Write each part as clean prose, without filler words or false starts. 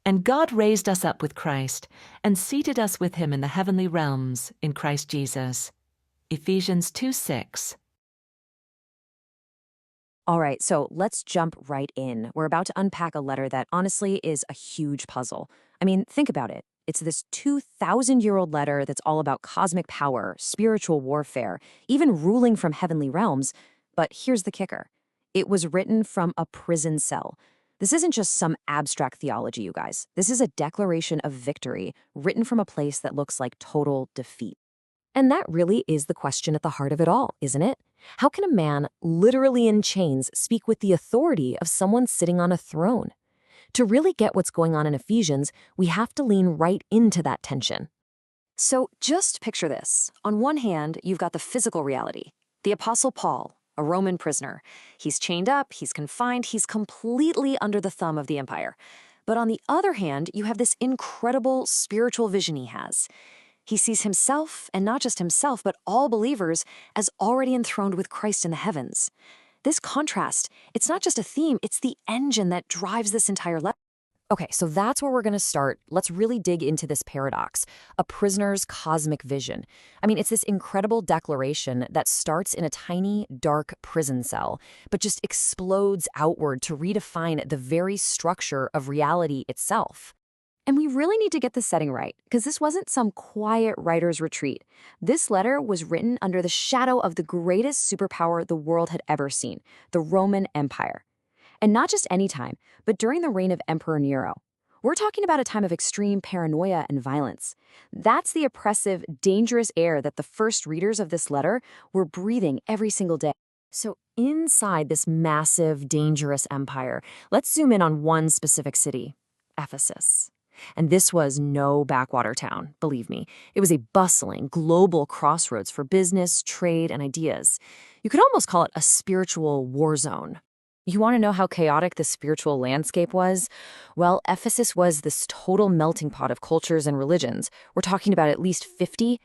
And God raised us up with Christ and seated us with him in the heavenly realms in Christ Jesus. Ephesians 2:6. All right, so let's jump right in. We're about to unpack a letter that honestly is a huge puzzle. I mean, think about it. It's this 2,000-year-old letter that's all about cosmic power, spiritual warfare, even ruling from heavenly realms. But here's the kicker. It was written from a prison cell. This isn't just some abstract theology, you guys. This is a declaration of victory written from a place that looks like total defeat. And that really is the question at the heart of it all, isn't it? How can a man literally in chains speak with the authority of someone sitting on a throne? To really get what's going on in Ephesians, we have to lean right into that tension. So just picture this. On one hand, you've got the physical reality. The Apostle Paul, a Roman prisoner. He's chained up, he's confined, he's completely under the thumb of the empire. But on the other hand, you have this incredible spiritual vision he has. He sees himself, and not just himself, but all believers, as already enthroned with Christ in the heavens. This contrast, it's not just a theme, it's the engine that drives this entire letter. Okay, so that's where we're going to start. Let's really dig into this paradox, a prisoner's cosmic vision. I mean, it's this incredible declaration that starts in a tiny, dark prison cell, but just explodes outward to redefine the very structure of reality itself. And we really need to get the setting right, because this wasn't some quiet writer's retreat. This letter was written under the shadow of the greatest superpower the world had ever seen, the Roman Empire. And not just any time, but during the reign of Emperor Nero. We're talking about a time of extreme paranoia and violence. That's the oppressive, dangerous air that the first readers of this letter were breathing every single day. So inside this massive, dangerous empire, let's zoom in on one specific city, Ephesus. And this was no backwater town, believe me. It was a bustling, global crossroads for business, trade, and ideas. You could almost call it a spiritual war zone. You want to know how chaotic the spiritual landscape was? Well, Ephesus was this total melting pot of cultures and religions. We're talking about at least 50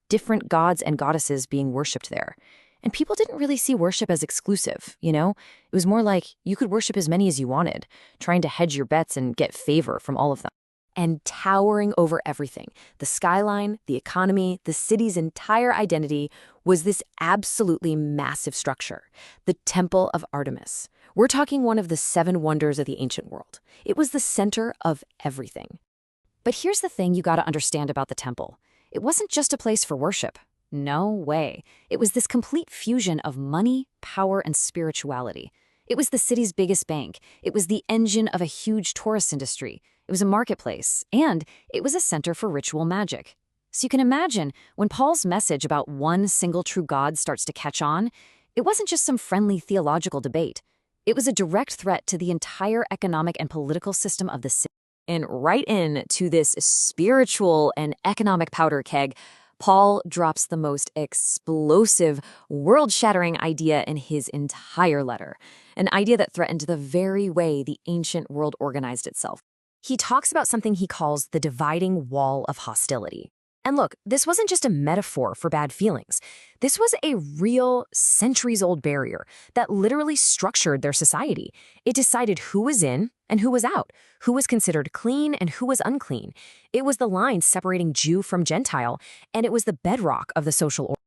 different gods and goddesses being worshipped there. And people didn't really see worship as exclusive, you know? It was more like you could worship as many as you wanted, trying to hedge your bets and get favor from all of them. And towering over everything, the skyline, the economy, the city's entire identity, was this absolutely massive structure, the Temple of Artemis. We're talking one of the 7 wonders of the ancient world. It was the center of everything. But here's the thing you gotta understand about the temple. It wasn't just a place for worship. No way. It was this complete fusion of money, power, and spirituality. It was the city's biggest bank. It was the engine of a huge tourist industry. It was a marketplace. And it was a center for ritual magic. So you can imagine, when Paul's message about one single true God starts to catch on, it wasn't just some friendly theological debate. It was a direct threat to the entire economic and political system of the city. And right into this spiritual and economic powder keg, Paul drops the most explosive, world-shattering idea in his entire letter, an idea that threatened the very way the ancient world organized itself. He talks about something he calls the dividing wall of hostility. And look, this wasn't just a metaphor for bad feelings. This was a real centuries-old barrier that literally structured their society. It decided who was in and who was out, who was considered clean and who was unclean. It was the line separating Jew from Gentile, and it was the bedrock of the social order.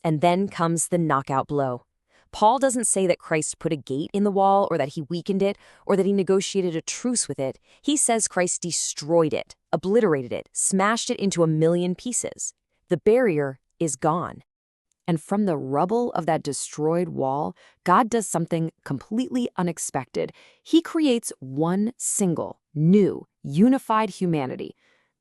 And then comes the knockout blow. Paul doesn't say that Christ put a gate in the wall or that he weakened it or that he negotiated a truce with it. He says Christ destroyed it, obliterated it, smashed it into a million pieces. The barrier is gone. And from the rubble of that destroyed wall, God does something completely unexpected. He creates one single, new, unified humanity.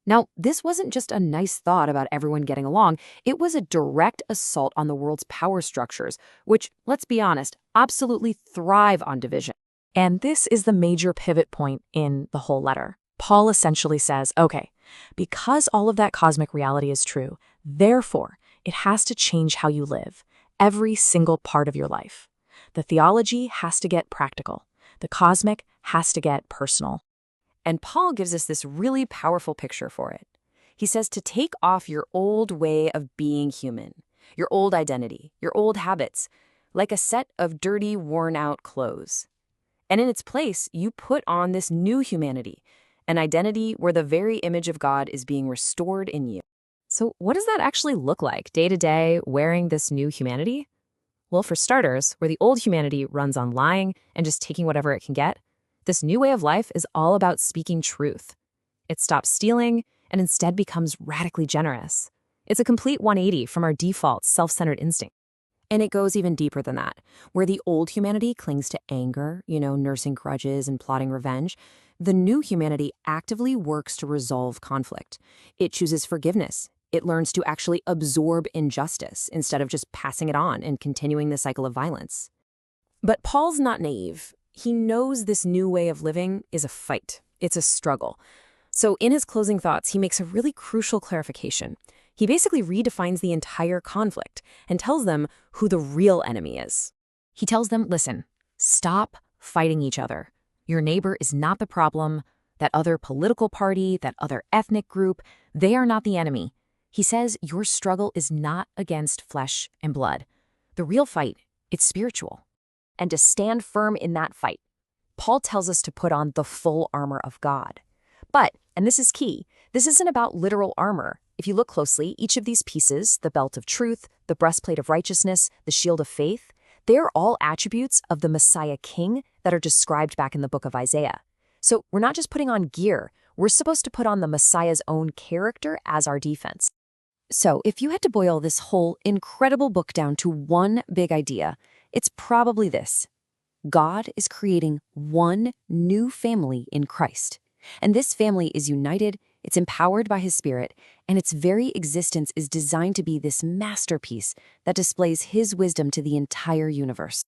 Now, this wasn't just a nice thought about everyone getting along. It was a direct assault on the world's power structures, which, let's be honest, absolutely thrive on division. And this is the major pivot point in the whole letter. Paul essentially says, okay, because all of that cosmic reality is true, therefore, it has to change how you live, every single part of your life. The theology has to get practical. The cosmic has to get personal. And Paul gives us this really powerful picture for it. He says to take off your old way of being human, your old identity, your old habits, like a set of dirty, worn-out clothes. And in its place, you put on this new humanity, an identity where the very image of God is being restored in you. So what does that actually look like day to day, wearing this new humanity? Well, for starters, where the old humanity runs on lying and just taking whatever it can get, this new way of life is all about speaking truth. It stops stealing and instead becomes radically generous. It's a complete 180 from our default self-centered instinct. And it goes even deeper than that, where the old humanity clings to anger, nursing grudges and plotting revenge. The new humanity actively works to resolve conflict. It chooses forgiveness. It learns to actually absorb injustice instead of just passing it on and continuing the cycle of violence. But Paul's not naive. He knows this new way of living is a fight. It's a struggle. So in his closing thoughts, he makes a really crucial clarification. He basically redefines the entire conflict and tells them who the real enemy is. He tells them, listen, stop fighting each other. Your neighbor is not the problem. That other political party, that other ethnic group, they are not the enemy. He says your struggle is not against flesh and blood. The real fight, it's spiritual. And to stand firm in that fight, Paul tells us to put on the full armor of God. But, and this is key, this isn't about literal armor. If you look closely, each of these pieces, the belt of truth, the breastplate of righteousness, the shield of faith, they are all attributes of the Messiah King that are described back in the book of Isaiah. So we're not just putting on gear, we're supposed to put on the Messiah's own character as our defense. So if you had to boil this whole incredible book down to one big idea, it's probably this. God is creating one new family in Christ. And this family is united, it's empowered by His Spirit, and its very existence is designed to be this masterpiece that displays His wisdom to the entire universe.